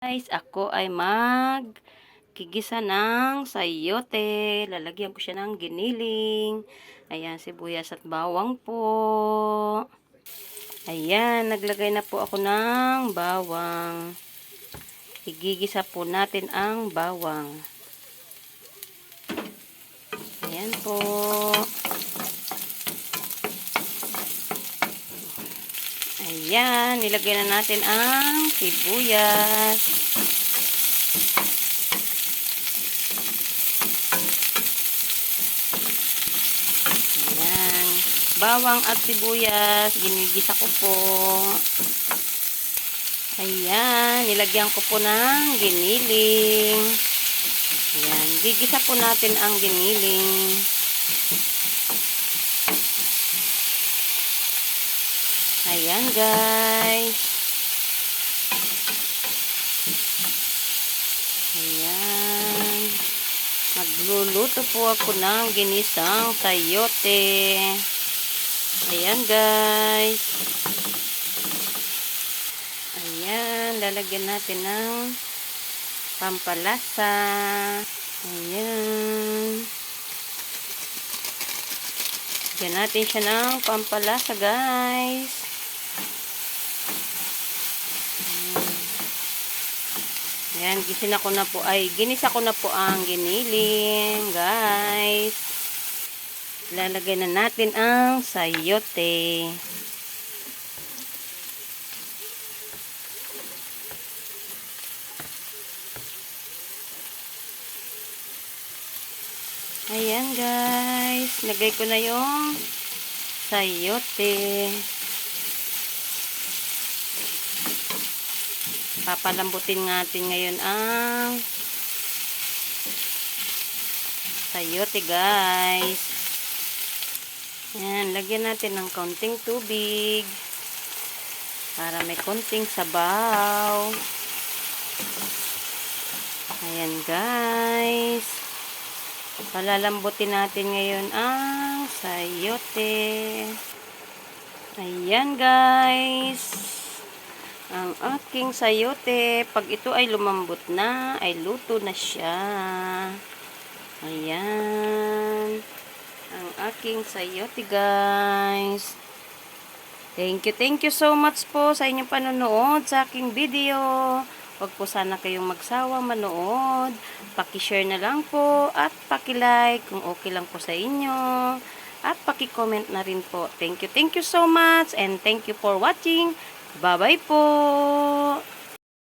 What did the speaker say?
Guys, ako ay magkigisa ng sayote. Lalagyan ko siya ng giniling. Ayan, sibuyas at bawang po. Ayan, naglagay na po ako ng bawang. Igigisa po natin ang bawang. Ayan po. Ayan, nilagay na natin ang sibuyas. Ayan, bawang at sibuyas, ginigisa ko po. Ayan, nilagyan ko po ng giniling. Ayan, gigisa po natin ang giniling. Ayan guys. Ayan. Magluluto po ako ng ginisang sayote. Ayan guys. Ayan, lalagyan natin ng pampalasa. Ayan. Lagyan natin siya ng pampalasa guys. Ayan, ginisa ko na po ang giniling, guys. Ilalagay na natin ang sayote. Ayan, guys. Lagay ko na yung sayote. Papalambutin natin ngayon ang sayote guys. Ayan, lagyan natin ng konting tubig para may konting sabaw. Ayan guys. Palalambutin natin ngayon ang sayote. Ayan guys. Ang aking sayote, pag ito ay lumambot na, ay luto na siya. Ayan. Ang aking sayote, guys. Thank you so much po sa inyong panonood sa aking video. Huwag po sana kayong magsawang manood. Paki-share na lang po at paki-like kung okay lang po sa inyo. At paki-comment na rin po. Thank you so much and thank you for watching. Bye-bye po!